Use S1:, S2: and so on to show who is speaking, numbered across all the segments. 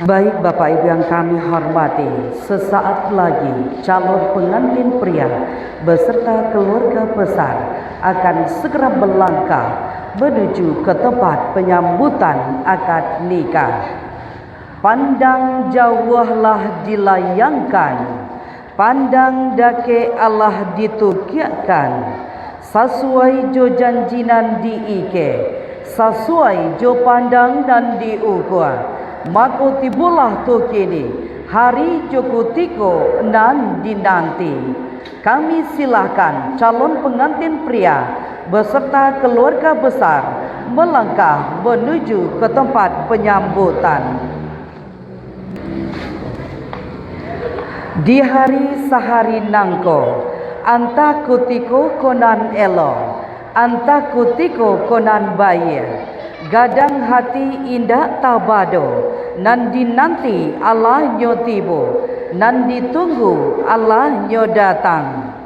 S1: Baik Bapak Ibu yang kami hormati, sesaat lagi calon pengantin pria beserta keluarga besar akan segera melangkah menuju ke tempat penyambutan akad nikah. Pandang jauhlah dilayangkan, pandang dake Allah ditukiakan, sesuai jo janjinan diike, sesuai jo pandang dan diukur. Mako tibulah tu kini hari jokutiko nan dinanti. Kami silakan calon pengantin pria beserta keluarga besar melangkah menuju ke tempat penyambutan. Di hari sehari nangko anta kutiko konan elo, anta kutiko konan bayir. Gadang hati indah tabado, nan dinanti Allah nyo tibo, nan ditunggu Allah nyo datang.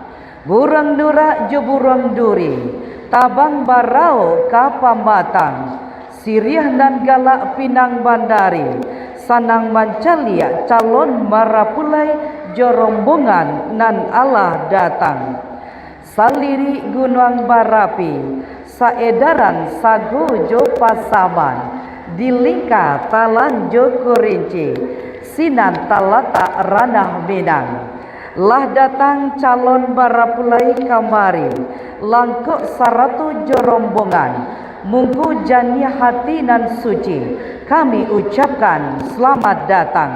S1: Burang nura jo burang duri, tabang barao kapamatang. Siriah nan galak pinang bandari, sanang mancalia calon marapulai jo rombongan nan Allah datang. Saliri gunung barapi, saedaran sagu jo pasaman, dilingka talan jo kurinci, sinan talata ranah Minang. Lah datang calon barapulai kamari, langkuk saratu jo rombongan, mungku jani hati nan suci, kami ucapkan selamat datang.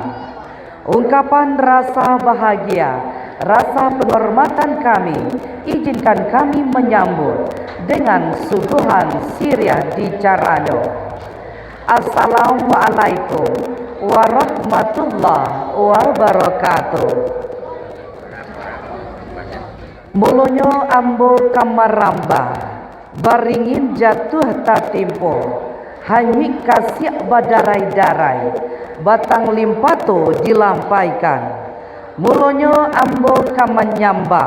S1: Ungkapan rasa bahagia, rasa penghormatan kami, izinkan kami menyambut dengan suguhan siriah di Carano. Assalamualaikum warahmatullahi wabarakatuh. Mulonyo ambo kamaramba, baringin jatuh tatimpo, hanyik kasih badarai-darai, batang limpato dilampaikan. Mulonyo ambo kamanyamba,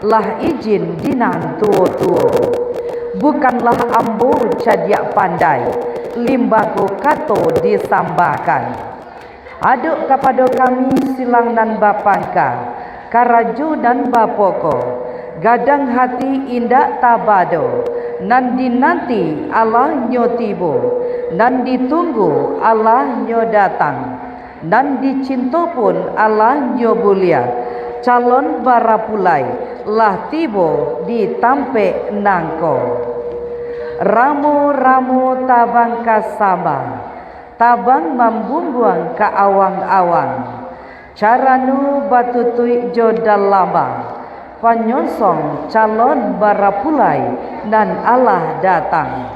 S1: lah izin dinan tuo-tuo. Bukanlah ambo cadiak pandai, limbago kato disambahkan. Aduk kepada kami silang nan bapangka, karaju dan bapoko, gadang hati indak tabado, nan dinanti Allah nyo tibo, nan ditunggu Allah nyo datang, nan dicinto pun Allah nyo bulia. Calon barapulai lah tibo di tampe nangko. Ramu-ramu tabang kasama, tabang membumbuang ke awang-awang. Caranu batutui jodal lama, panyonsong calon barapulai nan Allah datang.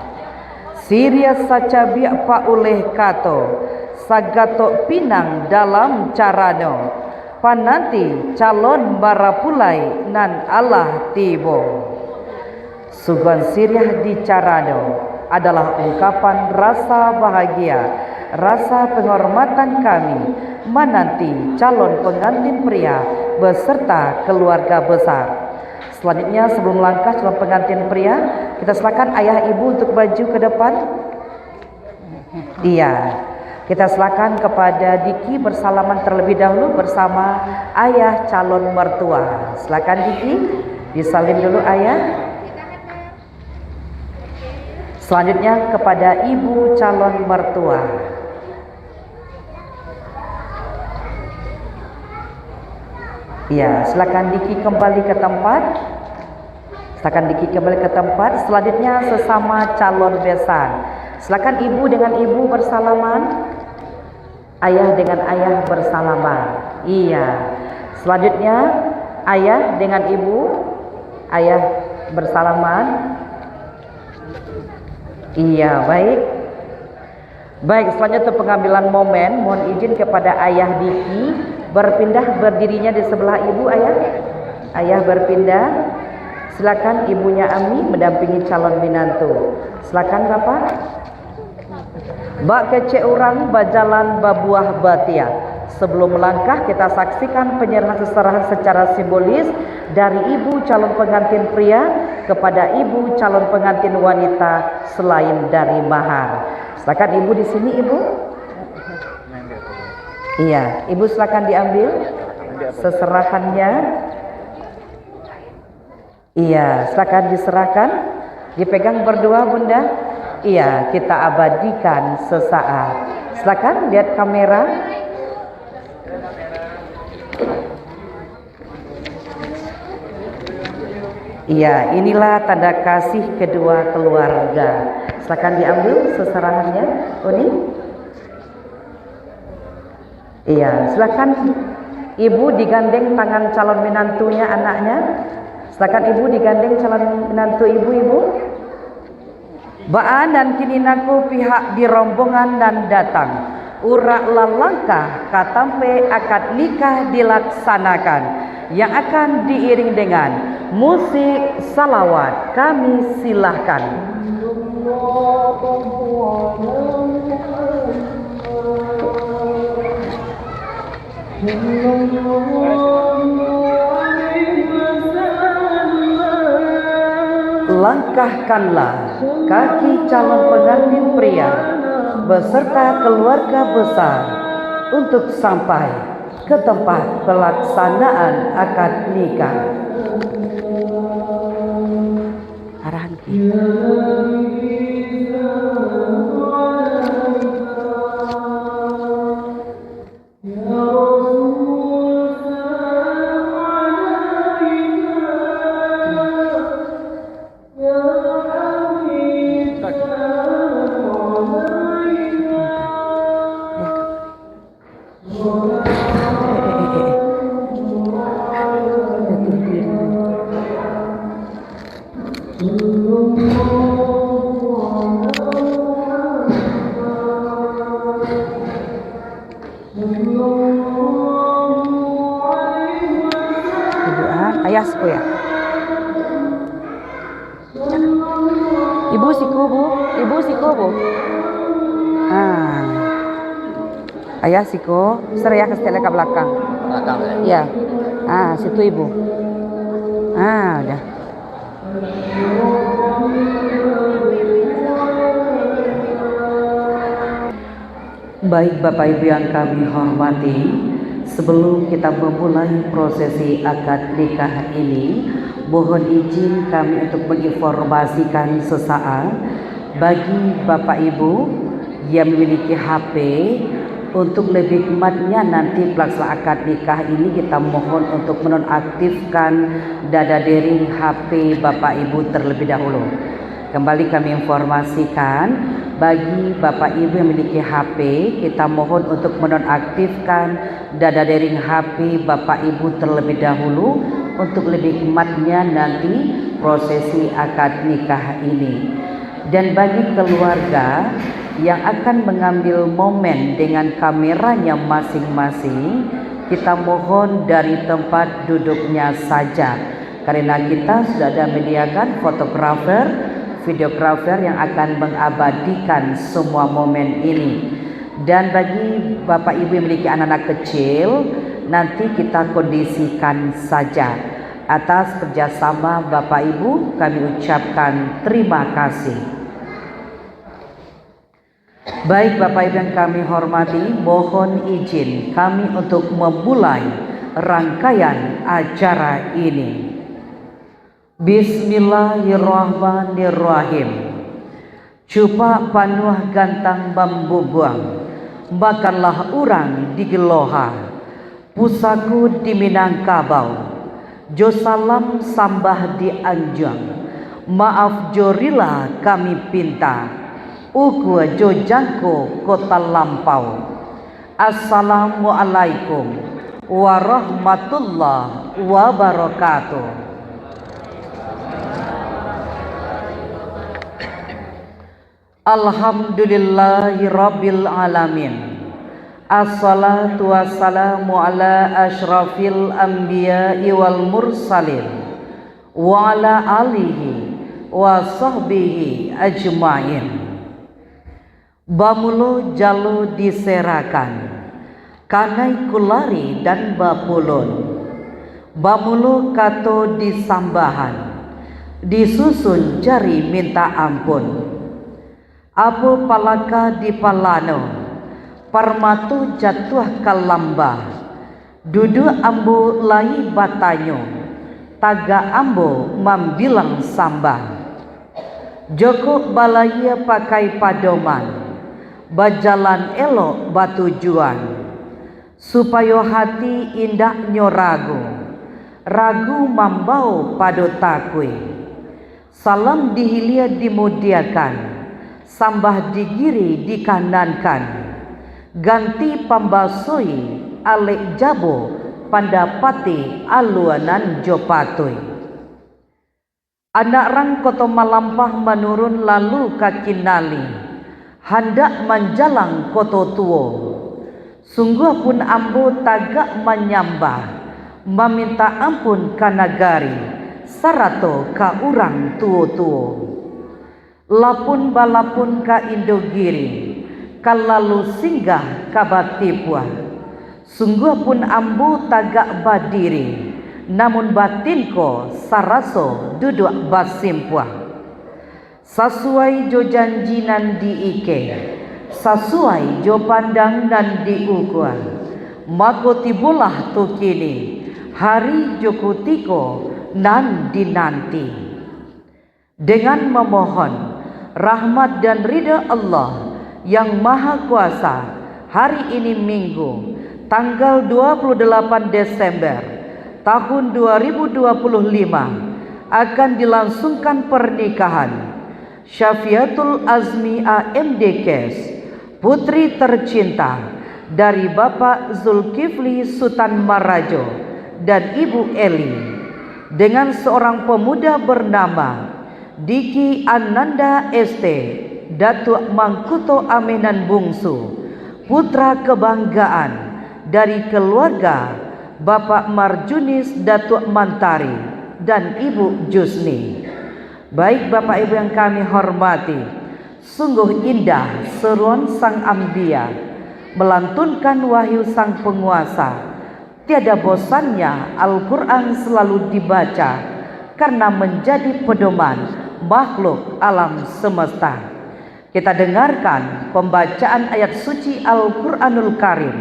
S1: Siria saca biak pa oleh kato, sagatok pinang dalam carano, pananti calon barapulai nan Allah tibo. Suguhan siriah di Carano adalah ungkapan rasa bahagia, rasa penghormatan kami menanti calon pengantin pria beserta keluarga besar. Selanjutnya sebelum langkah calon pengantin pria, kita silakan ayah ibu untuk maju ke depan. Iya, kita silakan kepada Diki bersalaman terlebih dahulu bersama ayah calon mertua. Silakan Diki, disalin dulu ayah. Selanjutnya kepada ibu calon mertua. Ya, silakan Diki kembali ke tempat. Silakan Diki kembali ke tempat. Selanjutnya sesama calon besan. Silakan ibu dengan ibu bersalaman. Ayah dengan ayah bersalaman. Iya. Selanjutnya ayah dengan ibu. Ayah bersalaman. Iya, baik. Baik, selanjutnya pengambilan momen. Mohon izin kepada ayah Diki berpindah berdirinya di sebelah ibu ayah. Ayah berpindah. Silakan ibunya Ami mendampingi calon minantu. Silakan Bapak. Bak kece orang bajalan babuah batia. Sebelum melangkah kita saksikan penyerahan seserahan secara simbolis dari ibu calon pengantin pria kepada ibu calon pengantin wanita selain dari mahar. Silakan ibu di sini ibu. Iya, Ibu silakan diambil seserahannya. Iya, silakan diserahkan. Dipegang berdua Bunda. Iya, kita abadikan sesaat. Silakan lihat kamera. Iya, inilah tanda kasih kedua keluarga. Silakan diambil seserahannya, Uni. Iya, silakan Ibu digandeng tangan calon menantunya, anaknya. Silakan Ibu digandeng calon menantu Ibu. Baan dan kini naku pihak di rombongan dan datang. Urak lalangkah katampe akad nikah dilaksanakan, yang akan diiring dengan musik salawat. Kami silahkan. Langkahkanlah kaki calon pengantin pria beserta keluarga besar untuk sampai ke tempat pelaksanaan akad nikah. Arahan kita. Ayasku ya. Ibu siku Bu. Ayah siku, seraya ke stele ke belakang. Ya. Situ Ibu. Udah. Baik Bapak Ibu yang kami hormati, sebelum kita memulai prosesi akad nikah ini, mohon izin kami untuk menginformasikan sesaat bagi Bapak Ibu yang memiliki HP, untuk lebih hikmatnya nanti pelaksanaan akad nikah ini kita mohon untuk menonaktifkan dada dering HP Bapak Ibu terlebih dahulu. Kembali kami informasikan, bagi Bapak Ibu yang memiliki HP, kita mohon untuk menonaktifkan dada dering HP Bapak Ibu terlebih dahulu untuk lebih hikmatnya nanti prosesi akad nikah ini. Dan bagi keluarga yang akan mengambil momen dengan kameranya masing-masing, kita mohon dari tempat duduknya saja, karena kita sudah ada menyediakan fotografer, videografer yang akan mengabadikan semua momen ini. Dan bagi Bapak Ibu yang memiliki anak-anak kecil, nanti kita kondisikan saja. Atas kerjasama Bapak Ibu kami ucapkan terima kasih. Baik Bapak Ibu yang kami hormati, mohon izin kami untuk memulai rangkaian acara ini. Bismillahirrahmanirrahim. Cupa panuh gantang bambu buang, makanlah urang di Geloha, pusaku di Minangkabau, jo salam sambah di Anjang, maaf jorila kami pinta, uku jo jangko kota lampau. Assalamualaikum warahmatullahi wabarakatuh. Alhamdulillahirabbil alamin. Assalatu wassalamu ala asyrafil anbiya'i wal mursalin wa ala alihi wa sahbihi ajmain. Bamulo jalo diserakan, kanai kulari dan bapulun. Bamulo kato disambahan, disusun jari minta ampun. Apo palaka di palano, Parmatu jatuh kalamba, dudu ambo lai batanyo, taga ambo mambilang sambang. Joko balaya pakai padoman, bajalan elok batujuan, supaya hati indah nyorago, ragu mambau pado takwe. Salam dihilia dimudiakan, sambah digiri dikanankan, ganti pambasoi alek jabo pandapati aluanan jopatoi. Anak rang koto malampah menurun lalu kaki nali, hendak menjalang koto tuo. Sungguh pun ambo tagak menyambah, meminta ampun ka nagari, sarato ka urang tuo-tuo. Lapun balapun ka Indogiri, kalalu singgah ka Batipua. Sungguh pun ambo tagak badiri, namun batinku saraso duduk basimpua. Sesuai jo janjinan diike, sesuai jo pandang dan diukuan, mako tibulah tu kini hari jokutiko nan dinanti. Dengan memohon rahmat dan ridha Allah yang Maha Kuasa, hari ini Minggu tanggal 28 Desember tahun 2025 akan dilangsungkan pernikahan Syafiatul Azmi AMDKes, putri tercinta dari Bapak Zulkifli Sultan Marajo dan Ibu Eli, dengan seorang pemuda bernama Diki Ananda ST, Datuk Mangkuto Aminan Bungsu, putra kebanggaan dari keluarga Bapak Marjunis Datuk Mantari dan Ibu Jusni. Baik Bapak Ibu yang kami hormati, sungguh indah seruan Sang Ambia melantunkan wahyu Sang Penguasa. Tiada bosannya Al-Quran selalu dibaca karena menjadi pedoman makhluk alam semesta. Kita dengarkan pembacaan ayat suci Al-Quranul Karim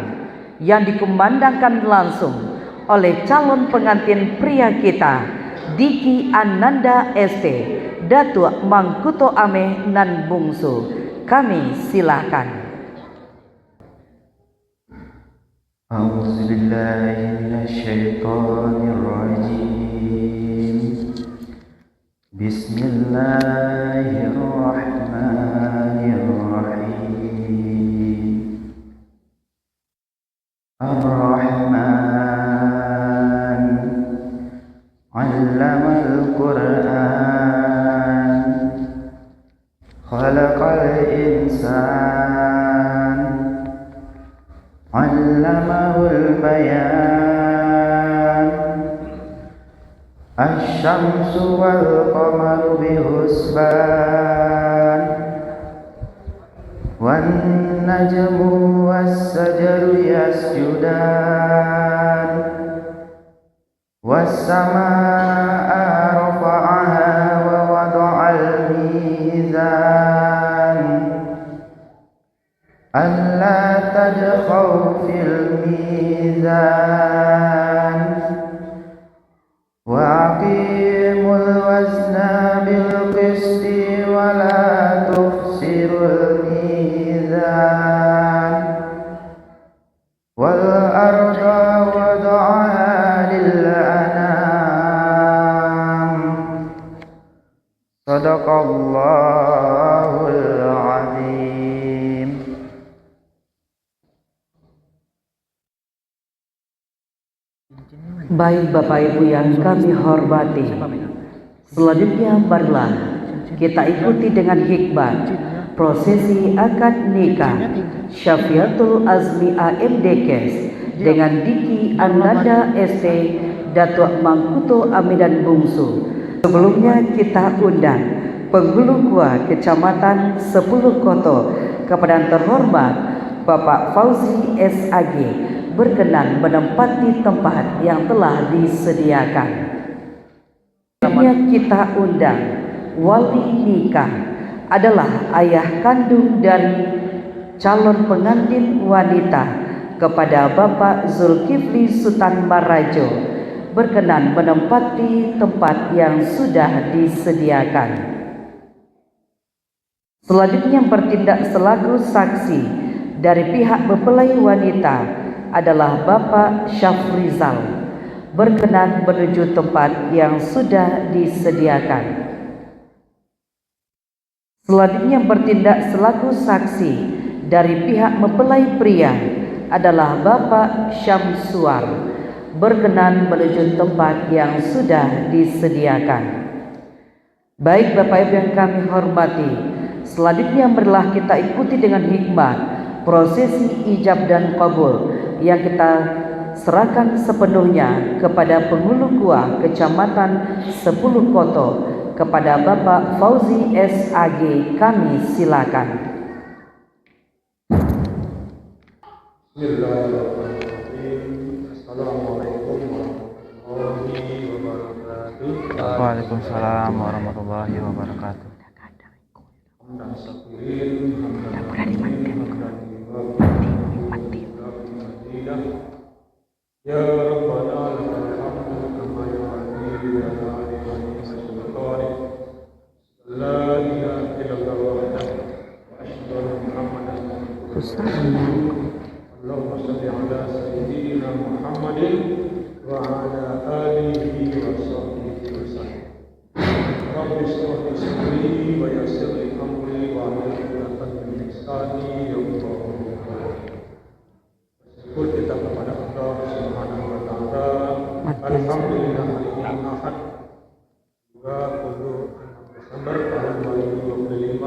S1: yang dikumandangkan langsung oleh calon pengantin pria kita, Diki Ananda ST, Datuk Mangkuto Ame nan Bungsu. Kami silakan.
S2: A'udzubillahi minasyaitonirrajim. Bismillahirrahmanirrahim. Ar-Rahman 'allamal Qur'an, khalaqal insan, 'allamahul bayan. Asy-syamsu wal qamaru bihusban, wan najmu was-sajaru yasjudan, was-samaa'a rafa'aha wa wada'al mizan, alla tadkhaw fil mizan, wa aqimul wazna bil qisti wa la tukhsirul mizan, wal arda wada'aha lil anam. Sadaqallahul azim.
S1: Baik Bapak Ibu yang kami hormati, selanjutnya marilah kita ikuti dengan hikmat prosesi akad nikah Syafiatul Azmi AMDKes dengan Diki Ananda ST, Datuk Mangkuto Aminan Bungsu. Sebelumnya kita undang penghulu Kua Kecamatan 10 Koto kepada yang terhormat Bapak Fauzi SAG berkenan menempati tempat yang telah disediakan. Kita undang wali nikah adalah ayah kandung dari calon pengantin wanita kepada Bapak Zulkifli Sultan Marajo berkenan menempati tempat yang sudah disediakan. Selanjutnya bertindak selaku saksi dari pihak mempelai wanita adalah Bapak Syafrizal berkenan menuju tempat yang sudah disediakan. Selanjutnya bertindak selaku saksi dari pihak mempelai pria adalah Bapak Syamsuar berkenan menuju tempat yang sudah disediakan. Baik Bapak Ibu yang kami hormati, selanjutnya marilah kita ikuti dengan hikmat prosesi ijab dan qabul yang kita serahkan sepenuhnya kepada penghulu kuah Kecamatan 10 Koto kepada Bapak Fauzi SAG. Kami silakan.
S3: Bismillahirrahmanirrahim. Assalamualaikum warahmatullahi wabarakatuh.
S2: Waalaikumsalam warahmatullahi wabarakatuh.
S3: Hamdan syakirin, hamdan hamdan ya Rabbana lakal hamdu kama yanbaghi li jalali wajhika la ilaha illallah wahdahu wa asyhadu anna Muhammadan rasulullah. Allahumma shalli ala sayyidina Muhammadin wa ala alihi wa sahbihi wa sallam. Rabbi shrah li sadri wa yassir li amri wa hlul 'uqdatam min lisani yafqahu qawli. Syukur kita kepada Allah Subhanahu wa taala. Alhamdulillah hari ini Ahad juga 26 Desember tahun 2025,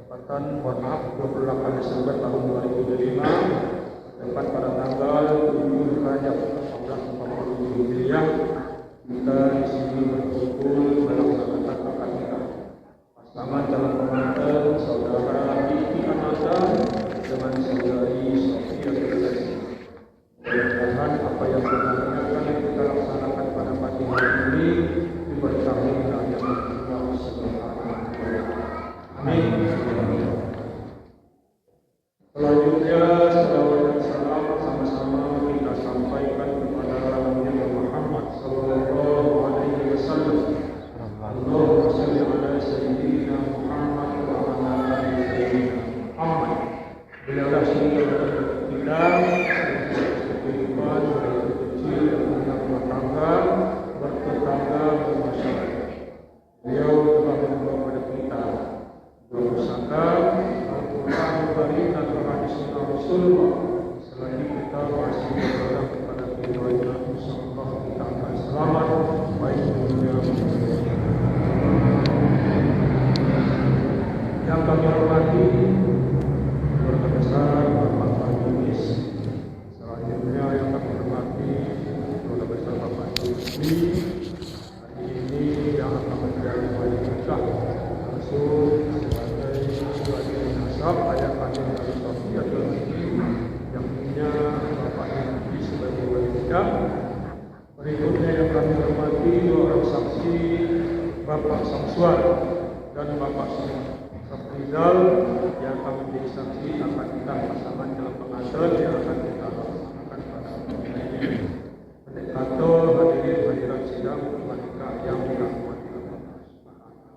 S3: tepatan mohon maaf 28 Desember tahun 2025, tepat pada tanggal 7 Rajab 1447 Hijriah. Kita di sini berkumpul melaksanakan akad nikah pasangan calon pengantin saudara Diki Ananda dengan saudari Sofia Firdaus. Mudah-mudahan apa yang akan kita laksanakan pada pagi hari ini diberkahi oleh Allah Subhanahu wa taala. Amin. Selanjutnya salawat dan salam sama-sama kita sampaikan kepada Nabi Muhammad sallallahu alaihi wasallam. Allahumma shalli ala sayyidina Muhammad wa ala ali sayyidina Muhammad. Beliaulah sumber kita kehidupan dari kecil dan rumah tangga, bertetangga, bermasyarakat. Beliau telah membawa pada kita dua pusaka, Al-Quran Karim dan hadis Rasulullah. Selagi kita masih berpegang kepada keduanya, insyaallah kita akan selamat baik dunia maupun akhirat. Yang kami hormati keluarga besar Bapak Majelis, selanjutnya yang kami hormati keluarga besar Bapak Zulkifli. Hari ini yang akan menjadi wali nikah langsung sebagai wali nasab ayah kandung dari Sofia yang punya Bapak Zulkifli sebagai wali nikah. Berikutnya yang kami hormati dua orang saksi, Bapak Samsuar dan Bapak Syafrizal yang kami menjadi saksi akan nikah pasangan calon pengantin yang akan kita laksanakan pada hari ini. Pendekator hadirin hadirat sidang nikah yang dirahmati Allah Subhanahu wa taala.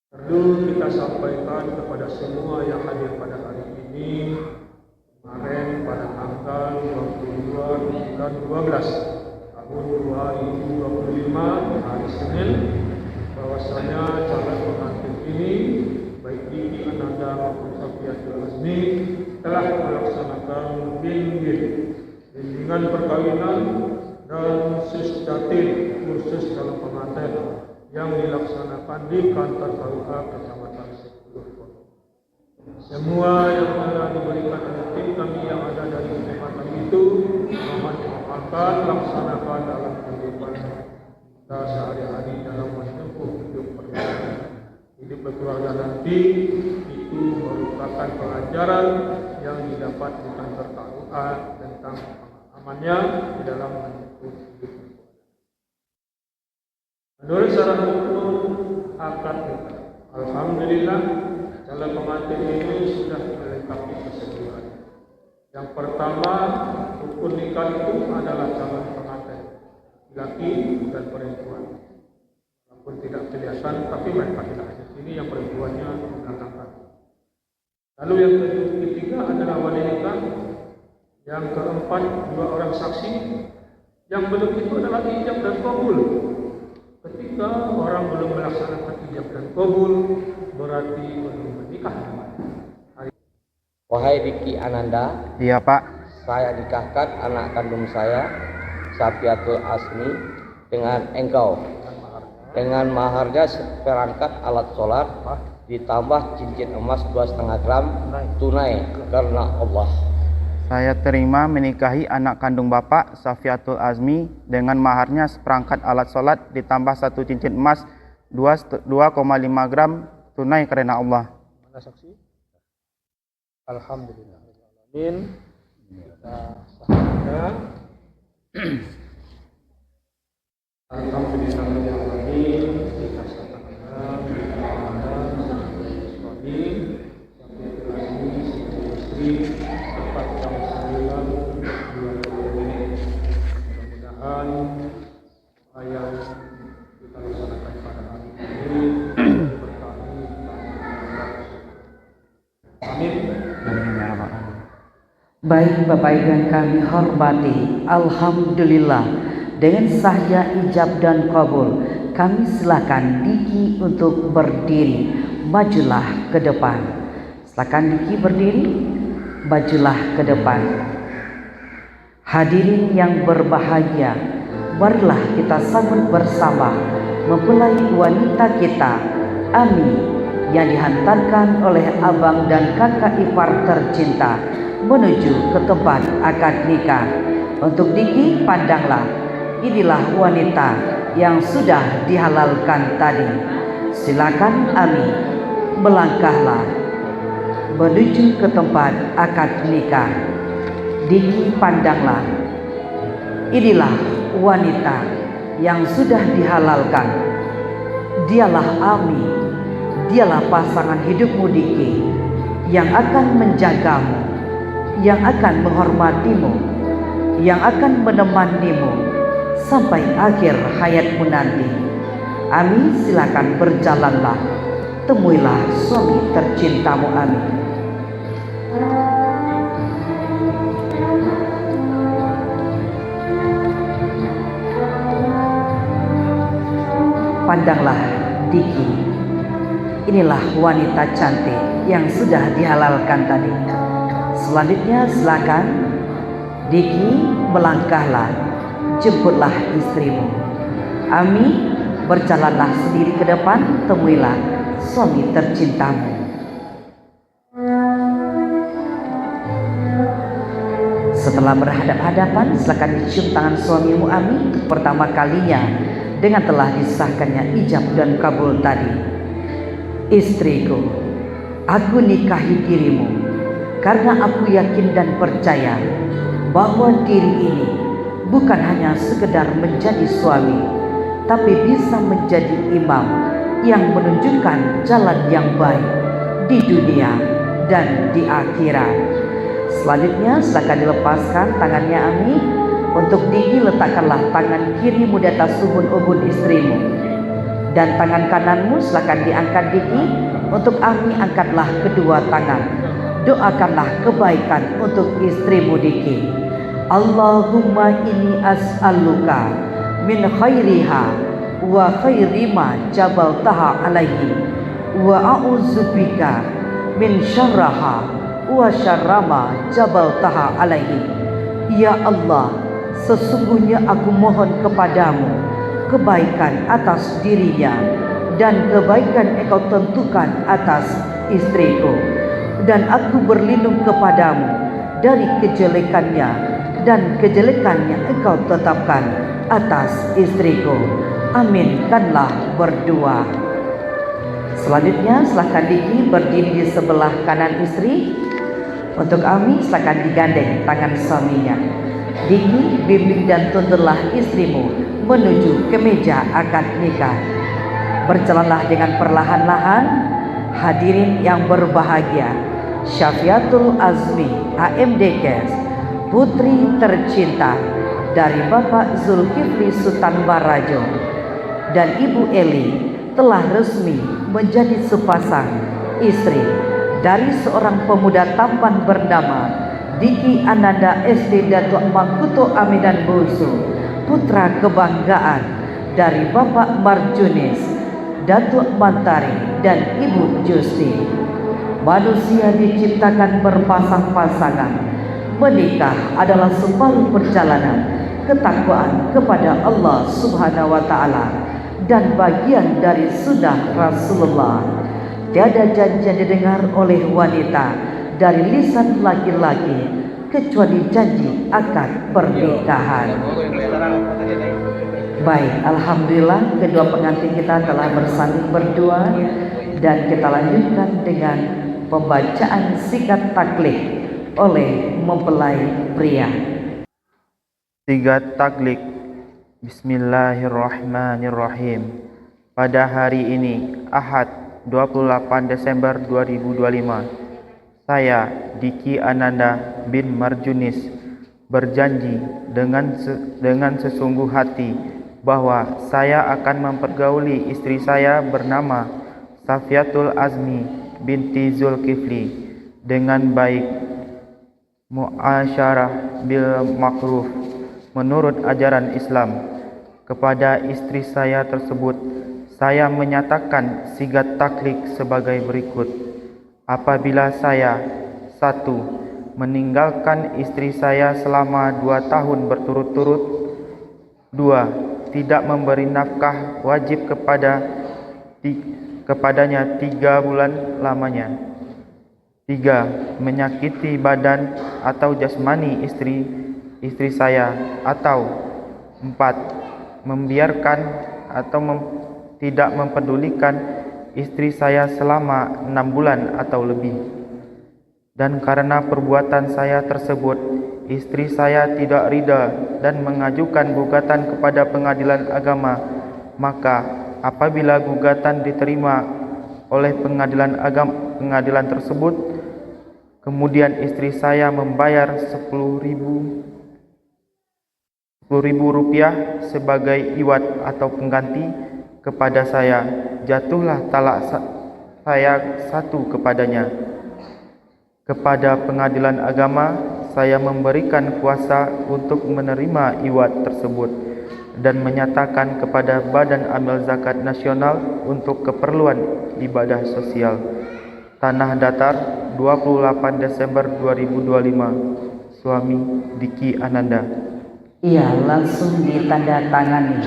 S3: Perlu kita sampaikan kepada semua yang hadir pada hari ini, kemarin pada tanggal 22 bulan 12 tahun 2025 hari Senin, bahwasanya calon pengantin ini baik Diki Ananda maupun Sofia Azmi telah melaksanakan bimbingan perkawinan dan sesdatin kursus calon pengantin yang dilaksanakan di kantor KUA Kecamatan 10 Koto. Semua yang telah diberikan oleh tim kami yang ada dari kesempatan itu mohon dimaafkan, laksanakan dalam kehidupan kita sehari-hari dalam menempuh hidup berkeluarga. Hidup berkeluarga nanti itu merupakan pelajaran yang didapat di kantor KUA tentang pengalamannya di dalam menempuh hidup berkeluarga. Menurut syarat hukum akad nikah, alhamdulillah calon pengantin ini sudah melengkapi keseluruhan. Yang pertama, rukun nikah itu adalah calon pengantin laki dan perempuan. Walaupun tidak kelihatan, tapi mereka tidak ada sini, yang perempuannya belakangkan. Lalu yang ketiga adalah wali nikah. Yang keempat, 2 orang saksi. Yang belum itu adalah ijab dan qabul. Ketika orang belum melaksanakan ijab dan qabul, berarti belum menikah.
S4: Wahai Diki Ananda,
S2: Iya Pak.
S4: saya nikahkan anak kandung saya, Safiatul Asmi, dengan engkau. Dengan maharnya seperangkat alat sholat, ditambah cincin emas 2,5 gram tunai karena Allah.
S2: Saya terima menikahi anak kandung Bapak, Safiatul Azmi, dengan maharnya seperangkat alat sholat ditambah 1 cincin emas 2,5 gram tunai karena Allah.
S3: Mana saksi? Alhamdulillah. Amin. Kita sahkan. Alhamdulillah. Amin. Kita sahkan. Suami, istri, tepat jam 9.20 menit. Mudah-mudahan ayat kita laksanakan pada hari ini berkah. Amin.
S1: Baik Bapak Ibu yang kami hormati, Alhamdulillah, dengan sahnya ijab dan kabul, kami silakan Diki untuk berdiri. Majulah ke depan. Silakan Diki berdiri, majulah ke depan. Hadirin yang berbahagia, marilah kita sambut bersama mempelai wanita kita, Ami, yang dihantarkan oleh abang dan kakak ipar tercinta menuju ke tempat akad nikah. Untuk Diki, pandanglah, inilah wanita yang sudah dihalalkan tadi. Silakan Ami, melangkahlah menuju ke tempat akad nikah. Diki, pandanglah, inilah wanita yang sudah dihalalkan. Dialah Ami, dialah pasangan hidupmu Diki, yang akan menjagamu, yang akan menghormatimu, yang akan menemanimu sampai akhir hayatmu nanti. Ami, silakan berjalanlah, temuilah suami tercintamu Ami. Pandanglah Diki, inilah wanita cantik yang sudah dihalalkan tadi. Selanjutnya silakan Diki, melangkahlah, jemputlah istrimu. Ami, berjalanlah sendiri ke depan, temuilah suami tercintamu. Setelah berhadap-hadapan, silakan dicium tangan suamimu Ami pertama kalinya dengan telah disahkannya ijab dan kabul tadi. Istriku, aku nikahi dirimu karena aku yakin dan percaya bahwa diri ini bukan hanya sekedar menjadi suami, tapi bisa menjadi imam yang menunjukkan jalan yang baik di dunia dan di akhirat. Selanjutnya silakan dilepaskan tangannya Ami. Untuk Diki, letakkanlah tangan kirimu di atas ubun-ubun istrimu, dan tangan kananmu silakan diangkat Diki. Untuk Ami, angkatlah kedua tangan. Doakanlah kebaikan untuk istrimu Diki. Allahumma inni as'aluka min khairiha wa khairi ma jabaltaha alaihi wa a'udzubika min syarraha wa syarrama jabaltaha alaihi. Ya Allah, sesungguhnya aku mohon kepadamu kebaikan atas dirinya dan kebaikan engkau tentukan atas istriku, dan aku berlindung kepadamu dari kejelekannya dan kejelekan yang engkau tetapkan atas istriku. Aminkanlah berdua. Selanjutnya silakan Diki berdiri di sebelah kanan istri. Untuk Ami, silakan digandeng tangan suaminya. Diki, bimbing dan tuntunlah istrimu menuju ke meja akad nikah. Berjalanlah dengan perlahan-lahan hadirin yang berbahagia, Syafiatul Azmi AMDKes, putri tercinta dari Bapak Zulkifli Sultan Barajo dan Ibu Eli telah resmi menjadi sepasang istri dari seorang pemuda tampan bernama Diki Ananda SD Datuk Mangkuto Aminan Busu, putra kebanggaan dari Bapak Marjunis, Datuk Mantari dan Ibu Justi. Manusia diciptakan berpasang-pasangan. Menikah adalah separuh perjalanan ketakwaan kepada Allah Subhanahu wa taala dan bagian dari sunnah Rasulullah. Tiada janji yang didengar oleh wanita dari lisan laki-laki kecuali janji akad pernikahan. Baik, alhamdulillah kedua pengantin kita telah bersanding berdua dan kita lanjutkan dengan pembacaan sigat taklid oleh mempelai pria.
S2: Sigat taklid. Bismillahirrahmanirrahim. Pada hari ini, Ahad 28 Desember 2025, saya, Diki Ananda bin Marjunis, berjanji dengan sesungguh hati bahwa saya akan mempergauli istri saya bernama Safiatul Azmi binti Zulkifli dengan baik, muasyarah bil makruf, menurut ajaran Islam. Kepada istri saya tersebut, saya menyatakan sigat taklid sebagai berikut. Apabila saya 1. Meninggalkan istri saya selama 2 tahun berturut-turut. 2. Tidak memberi nafkah wajib kepadanya 3 bulan lamanya. 3. Menyakiti badan atau jasmani istri saya. Atau 4. Membiarkan atau tidak mempedulikan istri saya selama 6 bulan atau lebih. Dan karena perbuatan saya tersebut, istri saya tidak ridha dan mengajukan gugatan kepada pengadilan agama, maka apabila gugatan diterima oleh pengadilan tersebut, kemudian istri saya membayar 10.000 rupiah sebagai iwat atau pengganti kepada saya, jatuhlah talak saya 1 kepadanya. Kepada pengadilan agama, saya memberikan kuasa untuk menerima iwat tersebut dan menyatakan kepada Badan Amil Zakat Nasional untuk keperluan ibadah sosial. Tanah Datar, 28 Desember 2025. Suami, Diki Ananda.
S1: Iya, langsung ditandatangani.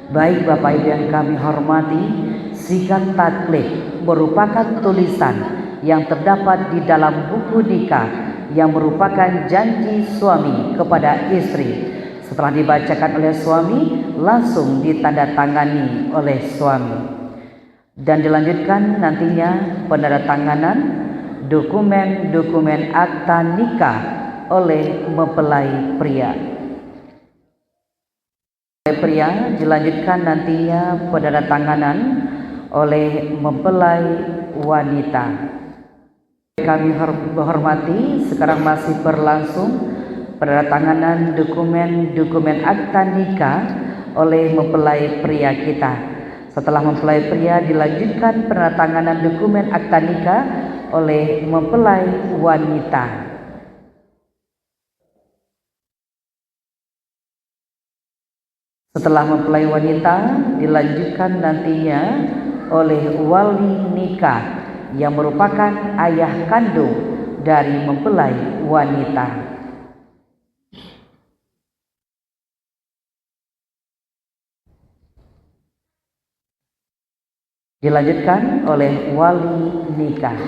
S1: Baik Bapak Ibu yang kami hormati, sigat taklid merupakan tulisan yang terdapat di dalam buku nikah yang merupakan janji suami kepada istri. Setelah dibacakan oleh suami, langsung ditandatangani oleh suami. Dan dilanjutkan nantinya penandatanganan dokumen-dokumen akta nikah oleh mempelai pria. Dilanjutkan nantinya penandatanganan oleh mempelai wanita. Kami hormati, sekarang masih berlangsung penandatanganan dokumen akta nikah oleh mempelai pria kita. Setelah mempelai pria, dilanjutkan penandatanganan dokumen akta nikah oleh mempelai wanita. Setelah mempelai wanita, dilanjutkan nantinya oleh wali nikah yang merupakan ayah kandung dari mempelai wanita. Dilanjutkan oleh wali nikah.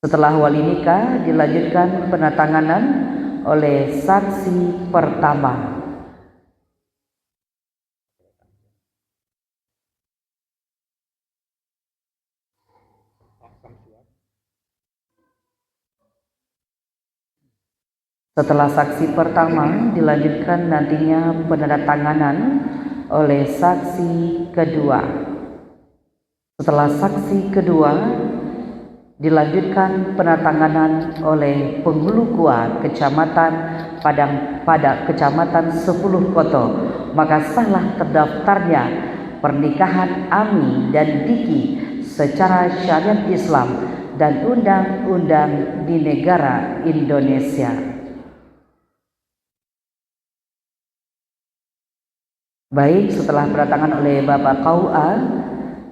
S1: Setelah wali nikah, dilanjutkan penandatanganan oleh saksi pertama. Setelah saksi pertama, dilanjutkan nantinya penandatanganan oleh saksi kedua. Setelah saksi kedua, dilanjutkan penandatanganan oleh penghulu gua Kecamatan Padang pada Kecamatan 10 Koto, maka sahlah terdaftarnya pernikahan Ami dan Diki secara syariat Islam dan undang-undang di negara Indonesia. Baik, setelah berdatangan oleh Bapak KUA,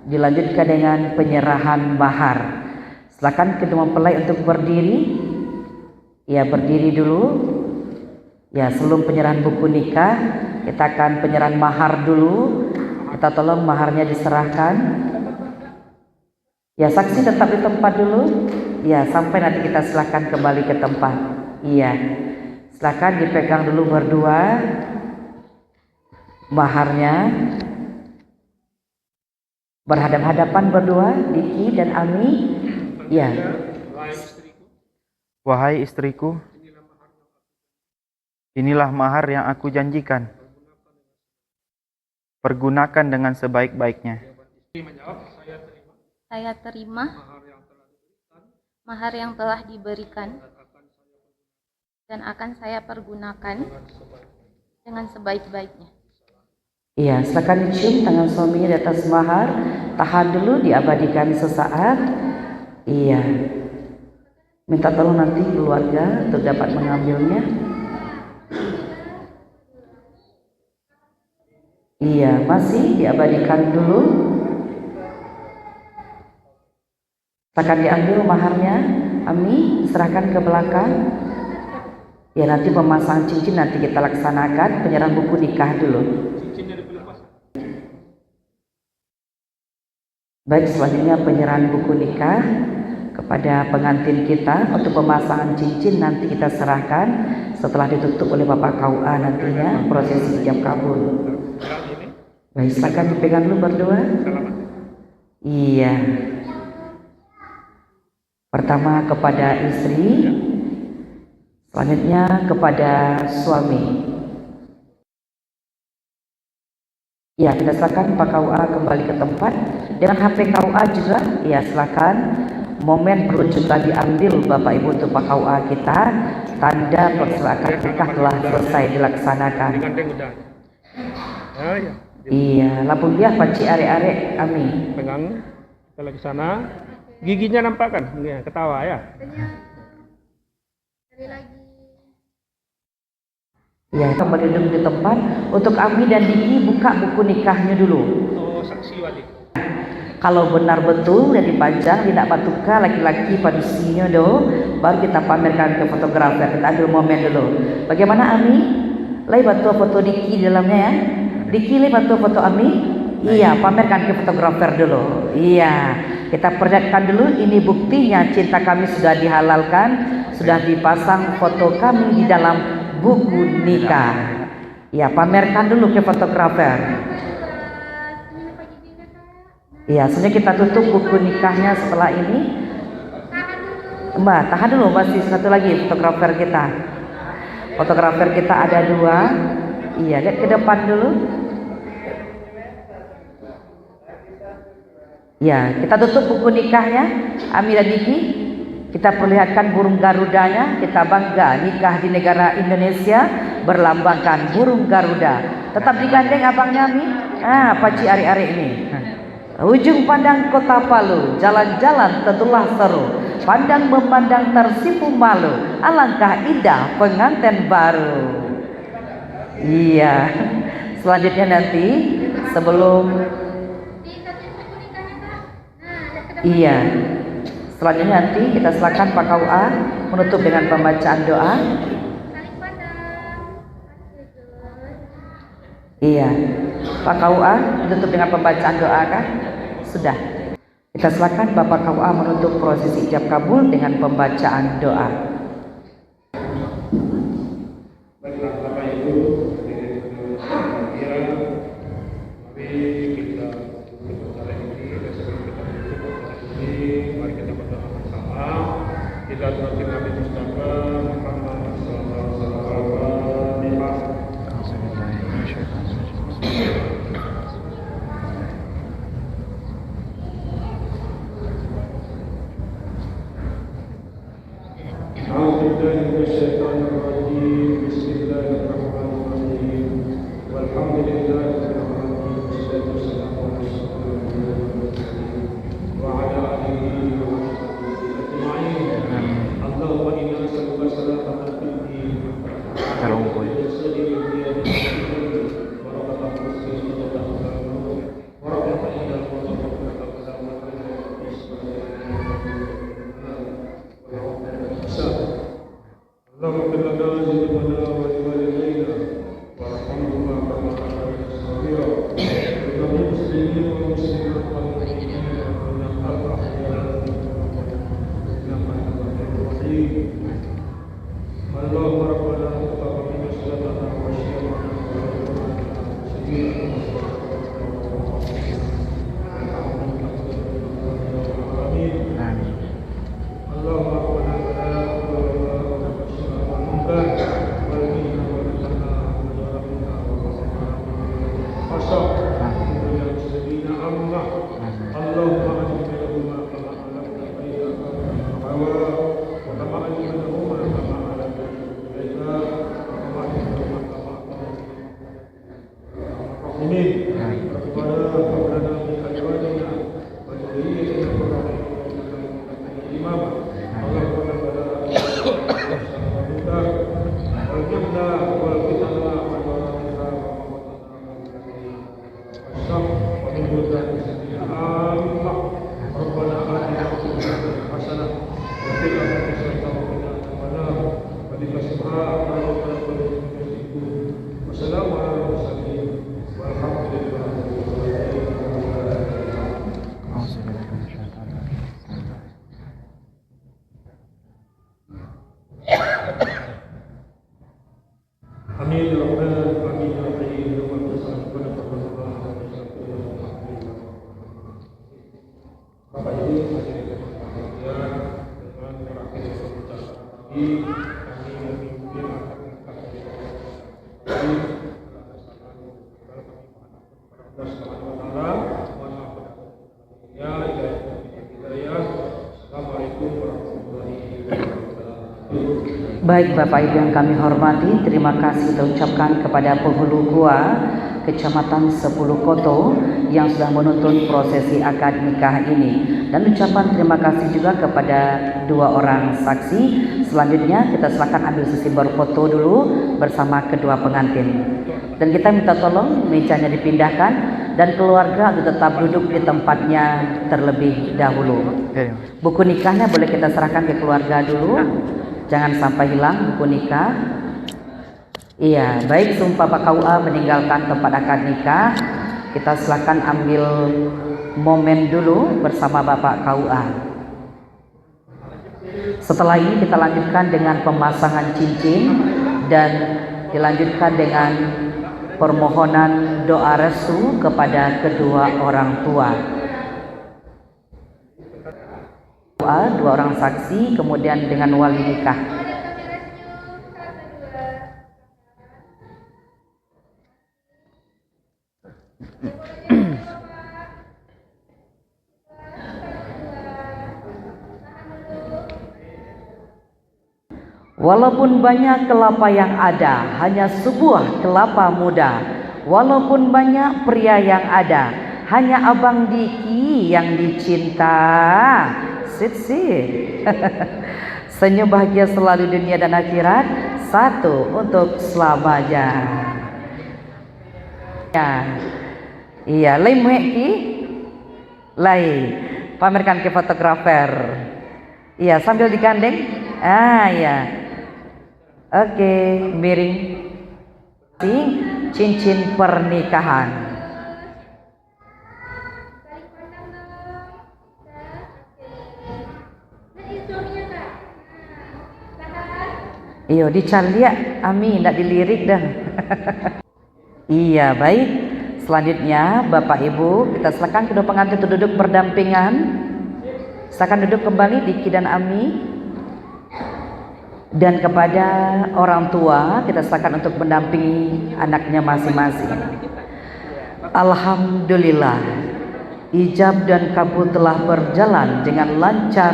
S1: dilanjutkan dengan penyerahan mahar. Silakan kedua mempelai untuk berdiri. Ya, berdiri dulu. Ya, sebelum penyerahan buku nikah, kita akan penyerahan mahar dulu. Kita tolong maharnya diserahkan. Ya, saksi tetap di tempat dulu. Ya, sampai nanti kita silakan kembali ke tempat. Iya. Silakan dipegang dulu berdua maharnya. Berhadap-hadapan berdua, Diki dan Ami. Ya.
S2: Wahai istriku, inilah mahar yang aku janjikan. Pergunakan dengan sebaik-baiknya.
S5: Saya terima mahar yang telah diberikan dan akan saya pergunakan dengan sebaik-baiknya.
S1: Iya, silakan dicium tangan suami di atas mahar. Tahan dulu, diabadikan sesaat. Iya. Minta tolong nanti keluarga untuk dapat mengambilnya. Iya, masih diabadikan dulu. Silakan diambil maharnya. Ami, serahkan ke belakang. Ya, nanti pemasang cincin nanti kita laksanakan. Penyerahan buku nikah dulu. Baik, selanjutnya penyerahan buku nikah kepada pengantin kita. Untuk pemasangan cincin nanti kita serahkan setelah ditutup oleh Bapak KUA nantinya prosesi ijab kabul. Baik, silakan dipegang dulu berdua. Iya. Pertama kepada istri, selanjutnya kepada suami. Ya, kita silakan Pak KUA kembali ke tempat dengan HP KUA juga. Ya, silakan. Momen perlu juga diambil Bapak Ibu untuk Pak KUA kita. Tanda persilakan nikah telah selesai dilaksanakan. Iya, lapun dia panci arek-arek Ami.
S3: Pegang, kita lagi sana. Giginya nampak kan? Ya, ketawa ya.
S1: Ya, kembali duduk di tempat. Untuk Ami dan Diki buka buku nikahnya dulu.
S3: Oh, saksi wali.
S1: Kalau benar betul yang dipajang tidak patuka laki-laki padusinya do, baru kita pamerkan ke fotografer. Kita ambil momen dulu. Bagaimana Ami? Lai batu foto Diki di dalamnya ya. Diki lai batu foto Ami. Iya, pamerkan ke fotografer dulu. Iya, kita perlihatkan dulu. Ini buktinya cinta kami sudah dihalalkan, sudah dipasang foto kami di dalam buku nikah. Ya, pamerkan dulu ke fotografer. Ya, sebenarnya kita tutup buku nikahnya setelah ini. Mbak, tahan dulu, masih satu lagi fotografer kita. Fotografer kita ada dua. Iya, lihat ke depan dulu. Ya, kita tutup buku nikahnya Ami dan Diki. Kita perlihatkan burung garudanya. Kita bangga nikah di negara Indonesia berlambangkan burung garuda. Tetap digandeng abangnya Ami. Paci ari-ari ini. Ujung pandang kota Palu, jalan-jalan tentulah seru. Pandang memandang tersipu malu. Alangkah indah pengantin baru. Iya. Selanjutnya nanti sebelum iya. Selanjutnya nanti kita silakan Pak KUA menutup dengan pembacaan doa. Iya. Pak KUA ditutup dengan pembacaan doa kan? Sudah. Kita silakan Bapak KUA menutup prosesi ijab kabul dengan pembacaan doa.
S3: Baiklah, Bapak Ibu, kita acara ini dan sebelum kita tutup acara ini, mari kita berdoa bersama. Kita berdoa Nabi Mustafa Muhammad sallallahu alaihi wasallam. بالله من الشيطان الرجيم بسم الله الرحمن الرحيم والحمد لله رب العالمين والصلاة والسلام على رسول الله وعلى آله وصحبه أجمعين اللهم إنا نسألك سلامة في الدين ويسر الدين ورحمة المسلمين ورحمة إلى اللهم اغفر لنا ذنوبنا ولوالدينا وارحمهما كما ربيانا صغيرا وللمسلمين والمسلمات والمؤمنين والمؤمنات الاحياء منهم انك انت الرحيم اللهم ربنا تقبل منا صلاتنا وصيامنا امين اللهم ربنا
S1: Baik Bapak Ibu yang kami hormati, terima kasih kita ucapkan kepada penghulu gua Kecamatan 10 Koto yang sudah menuntun prosesi akad nikah ini, dan ucapan terima kasih juga kepada dua orang saksi. Selanjutnya kita silakan ambil sesi berfoto dulu bersama kedua pengantin, dan kita minta tolong mejanya dipindahkan dan keluarga tetap duduk di tempatnya terlebih dahulu. Buku nikahnya boleh kita serahkan ke keluarga dulu. Jangan sampai hilang buku nikah. Iya, baik, sumpah Pak KUA meninggalkan tempat akad nikah. Kita silakan ambil momen dulu bersama Bapak KUA. Setelah ini kita lanjutkan dengan pemasangan cincin dan dilanjutkan dengan permohonan doa restu kepada kedua orang tua. Dua orang saksi, kemudian dengan wali nikah. Walaupun banyak kelapa yang ada, hanya sebuah kelapa muda. Walaupun banyak pria yang ada, hanya Abang Diki yang dicinta. Sit. Senyum bahagia selalu dunia dan akhirat, satu untuk selamanya. Ya. Iya, lain mueki. Lain. Pamerkan ke fotografer. Iya, sambil digandeng. Ya. Oke, miring. Cincin pernikahan. Iyo dicaliak, Ami, tidak dilirik dah. Iya, baik. Selanjutnya Bapak Ibu, kita silakan kedua pengantin untuk duduk berdampingan. Silakan duduk kembali Diki dan Ami. Dan kepada orang tua, kita silakan untuk mendampingi anaknya masing-masing. Alhamdulillah, ijab dan kabul telah berjalan dengan lancar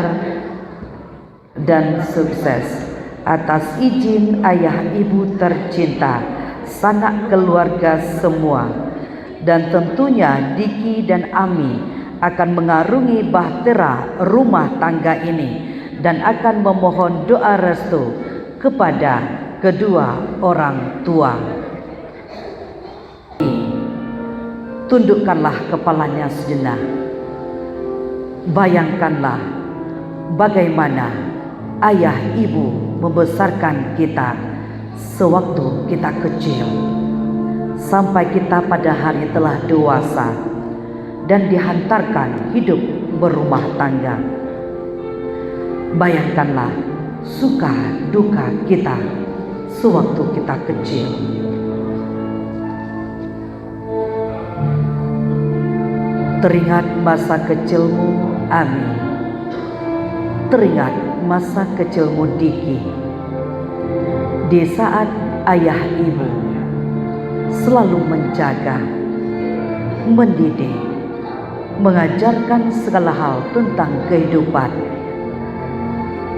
S1: dan sukses. atas izin ayah ibu tercinta, sanak keluarga semua, dan tentunya Diki dan Ami akan mengarungi bahtera rumah tangga ini dan akan memohon doa restu kepada kedua orang tua. Tundukkanlah kepalanya sejenak. Bayangkanlah bagaimana ayah ibu membesarkan kita sewaktu kita kecil, sampai kita pada hari telah dewasa dan dihantarkan hidup berumah tangga. Bayangkanlah suka duka kita sewaktu kita kecil. Teringat masa kecilmu, Ami. Teringat masa kecilmu, Diki. Di saat ayah ibu selalu menjaga, mendidik, mengajarkan segala hal tentang kehidupan.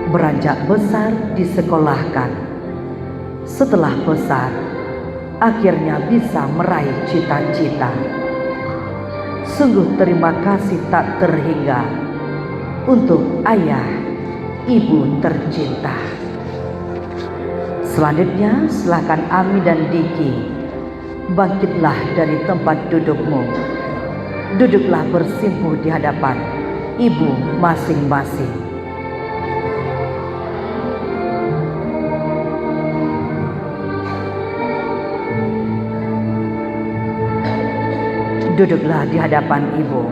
S1: Beranjak besar disekolahkan. Setelah besar, akhirnya bisa meraih cita-cita. Sungguh terima kasih tak terhingga untuk ayah ibu tercinta. Selanjutnya silakan Ami dan Diki, bangkitlah dari tempat dudukmu. Duduklah bersimpuh di hadapan ibu masing-masing. Duduklah di hadapan ibu.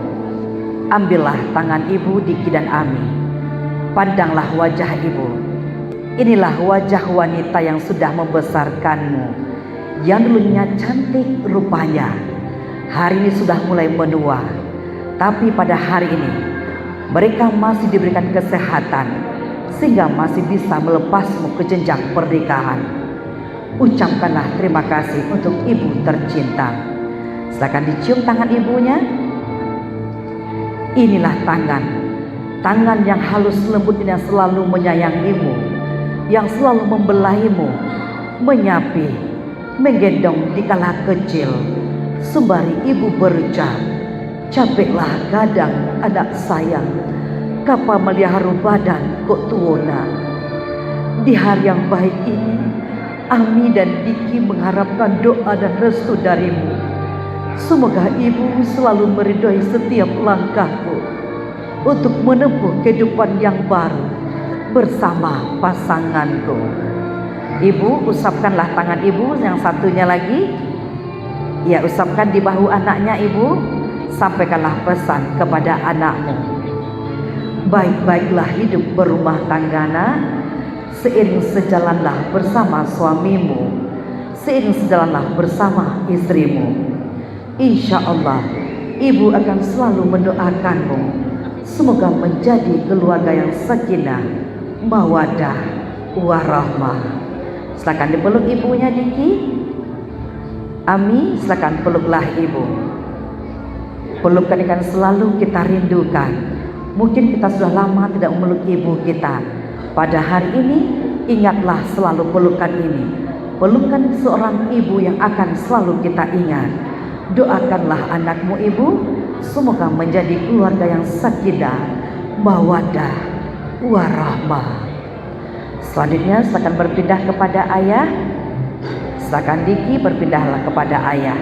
S1: Ambillah tangan ibu, Diki dan Ami. Pandanglah wajah ibu. Inilah wajah wanita yang sudah membesarkanmu, yang dulunya cantik rupanya, hari ini sudah mulai menua. Tapi pada hari ini mereka masih diberikan kesehatan sehingga masih bisa melepasmu ke jenjang pernikahan. Ucapkanlah terima kasih untuk ibu tercinta. Silakan dicium tangan ibunya. Inilah tangan yang halus lembut ini yang selalu menyayangimu, yang selalu membelahimu, menyapi, menggendong di kala kecil. Sembari ibu berucap, capeklah gadang anak sayang, kapa meliharu badan kok tuona. Di hari yang baik ini, Ami dan Diki mengharapkan doa dan restu darimu. Semoga ibu selalu meridhoi setiap langkahku untuk menempuh kehidupan yang baru bersama pasanganku. Ibu, usapkanlah tangan ibu yang satunya lagi. Ya, usapkan di bahu anaknya ibu. Sampaikanlah pesan kepada anakmu. Baik-baiklah hidup berumah tangga, seiring sejalanlah bersama suamimu, seiring sejalanlah bersama istrimu. Insya Allah, ibu akan selalu mendoakanmu. Semoga menjadi keluarga yang sakinah, mawaddah, warahmah. Silakan dipeluk ibunya, Diki. Ami, silakan peluklah ibu. Pelukan akan selalu kita rindukan. Mungkin kita sudah lama tidak memeluk ibu kita. Pada hari ini, ingatlah selalu pelukan ini. Pelukan seorang ibu yang akan selalu kita ingat. Doakanlah anakmu ibu, semoga menjadi keluarga yang sakinah, mawaddah, warahmah. Selanjutnya silakan berpindah kepada ayah. Silakan Diki berpindahlah kepada ayah.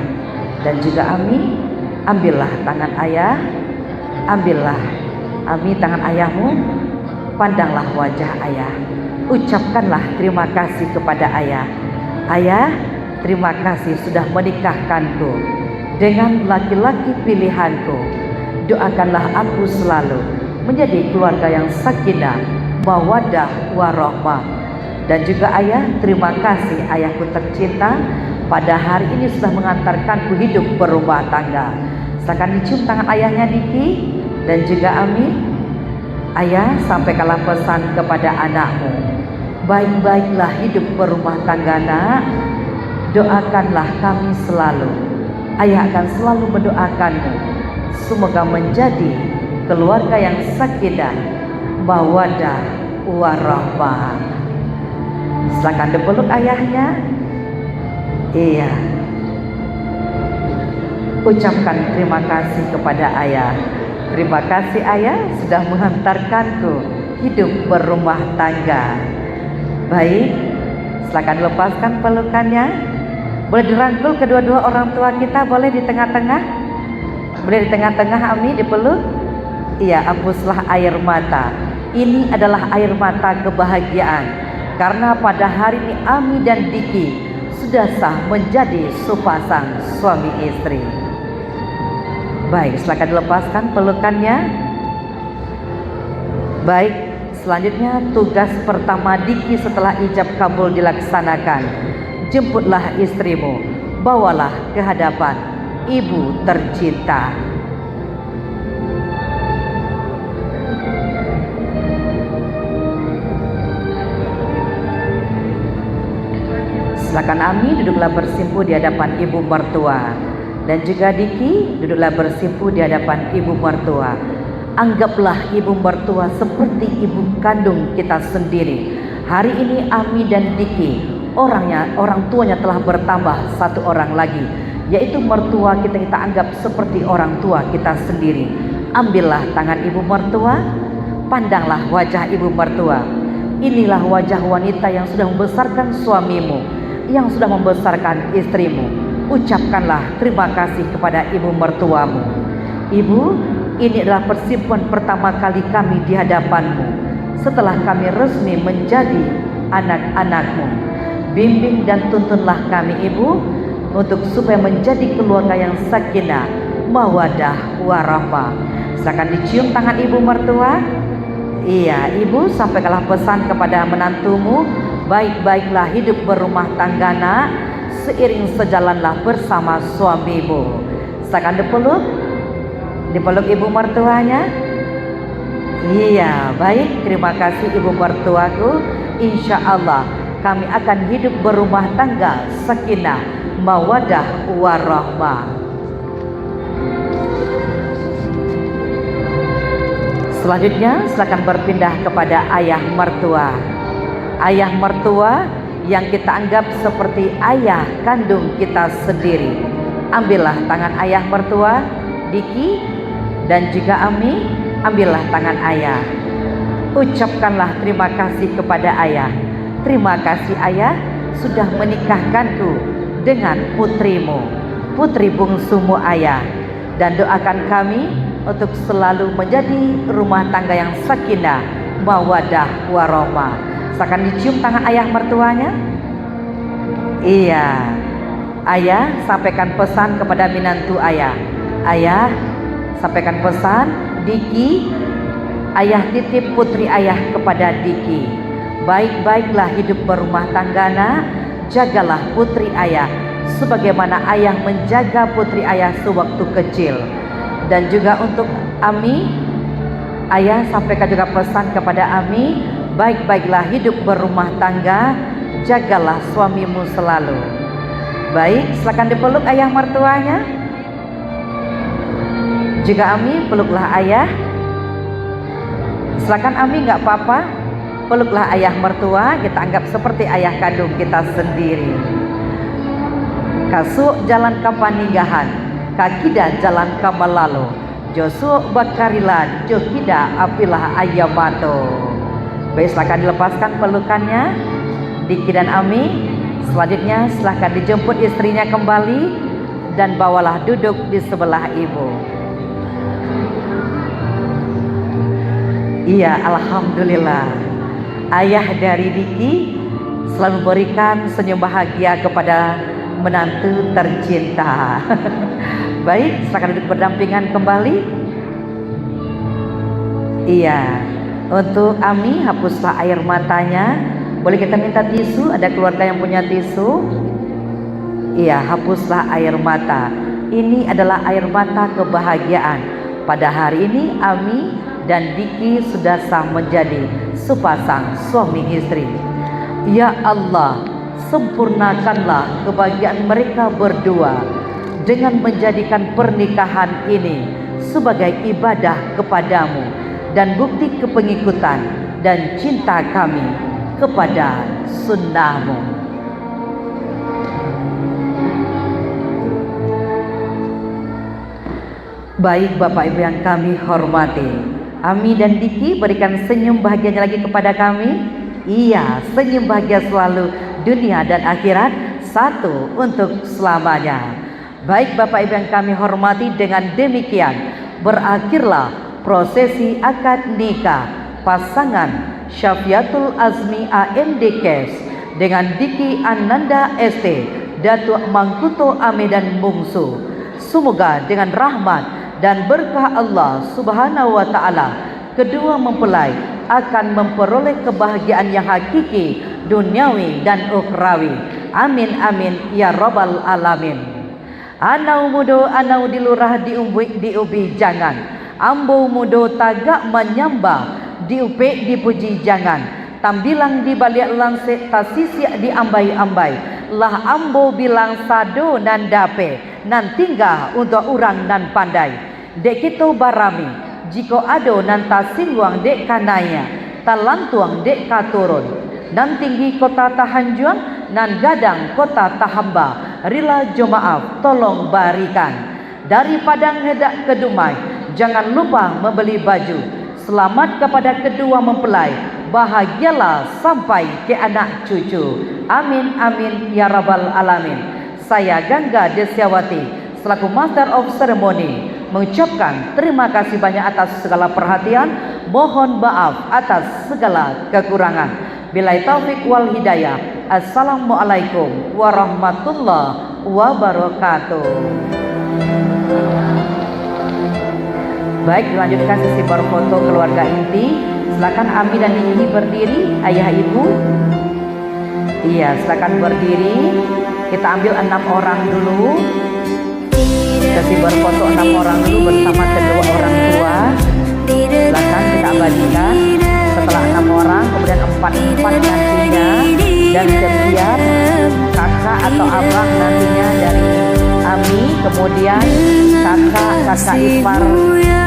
S1: Dan juga Ami, ambillah tangan ayah. Ambillah Ami tangan ayahmu. Pandanglah wajah ayah. Ucapkanlah terima kasih kepada ayah. Ayah, terima kasih sudah menikahkanku dengan laki-laki pilihanku. Doakanlah aku selalu menjadi keluarga yang sakinah, mawaddah, warahmah. Dan juga ayah, terima kasih ayahku tercinta pada hari ini sudah mengantarkanku hidup berumah tangga. Silakan dicium tangan ayahnya Diki dan juga Ami. Ayah, sampaikanlah pesan kepada anakmu. Baik-baiklah hidup berumah tangga, nak. Doakanlah kami selalu. Ayah akan selalu mendoakanmu. Semoga menjadi keluarga yang sakinah, mawaddah, warahmah. Silakan dipeluk ayahnya. Iya. Ucapkan terima kasih kepada ayah. Terima kasih ayah sudah menghantarkanku hidup berumah tangga. Baik, silakan lepaskan pelukannya. Boleh dirangkul kedua-dua orang tua kita, boleh di tengah-tengah. Boleh di tengah-tengah Ami dipeluk. Iya, hapuslah air mata. Ini adalah air mata kebahagiaan. Karena pada hari ini Ami dan Diki sudah sah menjadi sepasang suami istri. Baik, silakan dilepaskan pelukannya. Baik, selanjutnya tugas pertama Diki setelah ijab kabul dilaksanakan. Jemputlah istrimu, bawalah ke hadapan ibu tercinta. Silakan Ami duduklah bersimpu di hadapan ibu mertua. Dan juga Diki duduklah bersimpu di hadapan ibu mertua. Anggaplah ibu mertua seperti ibu kandung kita sendiri. Hari ini Ami dan Diki, orang tuanya telah bertambah satu orang lagi, yaitu mertua kita anggap seperti orang tua kita sendiri. Ambillah tangan ibu mertua, pandanglah wajah ibu mertua. Inilah wajah wanita yang sudah membesarkan suamimu, yang sudah membesarkan istrimu. Ucapkanlah terima kasih kepada ibu mertuamu. Ibu, ini adalah persimpuhan pertama kali kami di hadapanmu setelah kami resmi menjadi anak-anakmu. Bimbing dan tuntunlah kami ibu untuk supaya menjadi keluarga yang sakinah, mawadah, warahmah. Silakan dicium tangan ibu mertua. Iya, ibu sampaikanlah pesan kepada menantumu, baik-baiklah hidup berumah tangga nak, seiring sejalanlah bersama suamimu. Silakan dipeluk ibu mertuanya. Iya, baik, terima kasih ibu mertuaku. Insya Allah kami akan hidup berumah tangga sakinah, mawadah, warahmah. Selanjutnya silakan berpindah kepada ayah mertua. Ayah mertua yang kita anggap seperti ayah kandung kita sendiri. Ambillah tangan ayah mertua, Diki dan juga Ami, ambillah tangan ayah. Ucapkanlah terima kasih kepada ayah. Terima kasih ayah sudah menikahkanku dengan putrimu, putri bungsumu ayah. Dan doakan kami untuk selalu menjadi rumah tangga yang sakinah, mawadah, warahmah. Silakan dicium tangan ayah mertuanya. Iya, ayah sampaikan pesan kepada minantu ayah. Ayah sampaikan pesan, Diki, ayah titip putri ayah kepada Diki. Baik-baiklah hidup berumah tangga nak, jagalah putri ayah sebagaimana ayah menjaga putri ayah sewaktu kecil. Dan juga untuk Ami, ayah sampaikan juga pesan kepada Ami, baik-baiklah hidup berumah tangga, jagalah suamimu selalu. Baik, silakan dipeluk ayah mertuanya. Juga Ami, peluklah ayah. Silakan Ami, nggak apa-apa, peluklah ayah mertua, kita anggap seperti ayah kandung kita sendiri. Kasuk jalan kapanigahan, kakida jalan kamalalu, josuk bakarilan, jokida apilah ayamato. Baik, silakan dilepaskan pelukannya, Diki dan Ami. Selanjutnya silakan dijemput istrinya kembali dan bawalah duduk di sebelah ibu. Iya, alhamdulillah. Ayah dari Diki selalu memberikan senyum bahagia kepada menantu tercinta. Baik, silakan duduk berdampingan kembali. Iya, untuk Ami hapuslah air matanya. Boleh kita minta tisu? Ada keluarga yang punya tisu? Iya, hapuslah air mata. Ini adalah air mata kebahagiaan. Pada hari ini Ami dan Diki sudah sah menjadi sepasang suami istri. Ya Allah, sempurnakanlah kebahagiaan mereka berdua dengan menjadikan pernikahan ini sebagai ibadah kepadamu dan bukti kepengikutan dan cinta kami kepada sunnahmu. Baik Bapak Ibu yang kami hormati, Ami dan Diki berikan senyum bahagianya lagi kepada kami. Iya, senyum bahagia selalu, dunia dan akhirat satu untuk selamanya. Baik Bapak Ibu yang kami hormati, dengan demikian berakhirlah prosesi akad nikah pasangan Syafiatul Azmi AMDKes dengan Diki Ananda ST, Datuk Mangkuto Ame dan Bungsu. Semoga dengan rahmat dan berkah Allah Subhanahu wa Ta'ala, kedua mempelai akan memperoleh kebahagiaan yang hakiki, duniawi dan ukhrawi. Amin amin ya rabbal alamin. Anau mudo anau dilurah diubi jangan, ambo mudo tagak menyembah diupe dipuji jangan, tambilang dibalik langsek tasisiak diambai-ambai, lah ambo bilang sado nan dape nan tinggal untuk orang nan pandai. Dek kita barami jika ado nan tasingwang dek kanaya, talantuang dek katurun, nan tinggi kota tahanjuang nan gadang kota tahamba, rila jemaah tolong barikan. Dari padang hedak ke Dumai, jangan lupa membeli baju. Selamat kepada kedua mempelai, bahagialah sampai ke anak cucu. Amin amin ya rabbal alamin. Saya Gangga Desyawati selaku Master of Ceremony mengucapkan terima kasih banyak atas segala perhatian. Mohon maaf atas segala kekurangan. Billahi taufik wal hidayah. Assalamualaikum warahmatullahi wabarakatuh. Baik, dilanjutkan sesi berfoto keluarga inti. Silakan Ami dan Diki berdiri, ayah ibu. Iya, silakan berdiri. Kita ambil 6 orang dulu. Sesi berfoto 6 orang dulu bersama kedua orang tua. Silakan kita abadikan. Setelah 6 orang, kemudian 4 nantinya, dan setiap kakak atau abang nantinya dari Ami, kemudian kakak ipar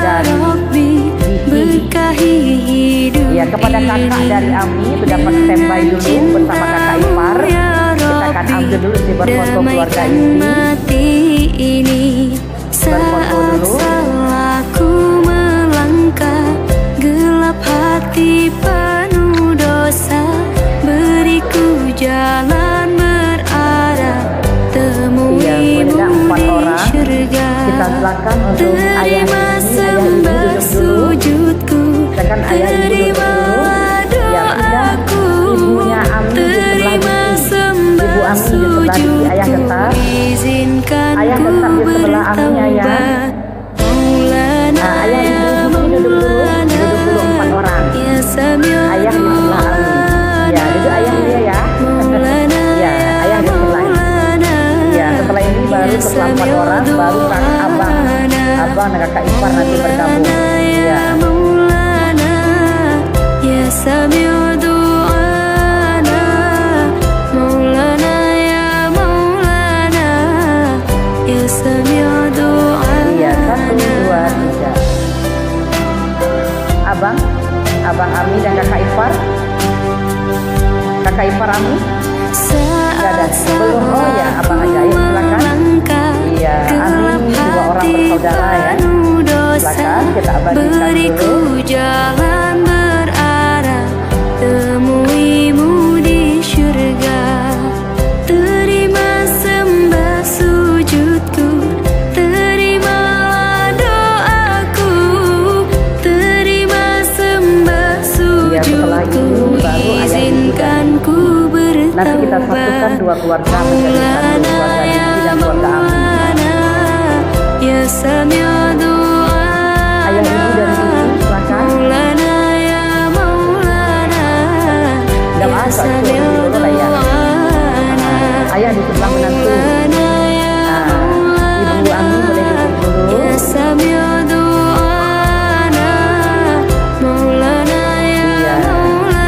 S1: dari Diki. Ya, kepada kakak dari Ami mendapat standby dulu bersama kakak ipar. Kita akan ambil dulu si berfoto keluarga inti. Berfoto dulu. Gelap hati penuh dosa, beriku jalan berarah temuimu di syurga. Kita silakan untuk ayah ibu duduk dulu. Silakan ayah ibu duduk dulu. Ya, sudah. Ibunya Ami di sebelah Diki. Ibu Ami di sebelah Diki. Ayah tetap. Ayah tetap di sebelah Ami, ayah. Ayah ibu duduk dulu. Ayah di sebelah Ami. Ya, duduk ayah dia ya. Ya, ayah di sebelah ini. Ya, setelah ini baru setelah 4 orang baru kakak abang dan kakak ipar nanti bergabung. Ya. Iya, 1, 2, 3. Abang Ami dan kakak ipar. Kakak ipar Ami gak ada, belum. Oh ya, abang aja, ayo silakan. Iya, Ami 2 orang bersaudara ya. Silakan kita abadikan dulu. Jalan berarah temuimu di syurga. Terima sembah sujudku, terimalah doaku, terima sembah sujudku, izinkan ku bertaubat. Nanti kita satukan 2 keluarga menjadi 1 keluarga inti dan keluarga Ami. Ya sami'a doa. Ayah ibu dan Diki silakan. Gak masuk dulu lah ya. Ayah di sebelah menantu. Ibu Ami boleh duduk dulu. Iya,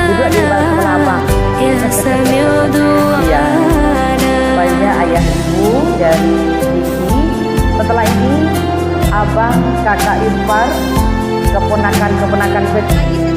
S1: duduk di sebelah abang. Iya, baiknya ayah ibu dari Diki. Setelah ini abang, kakak ipar, keponakan kecil.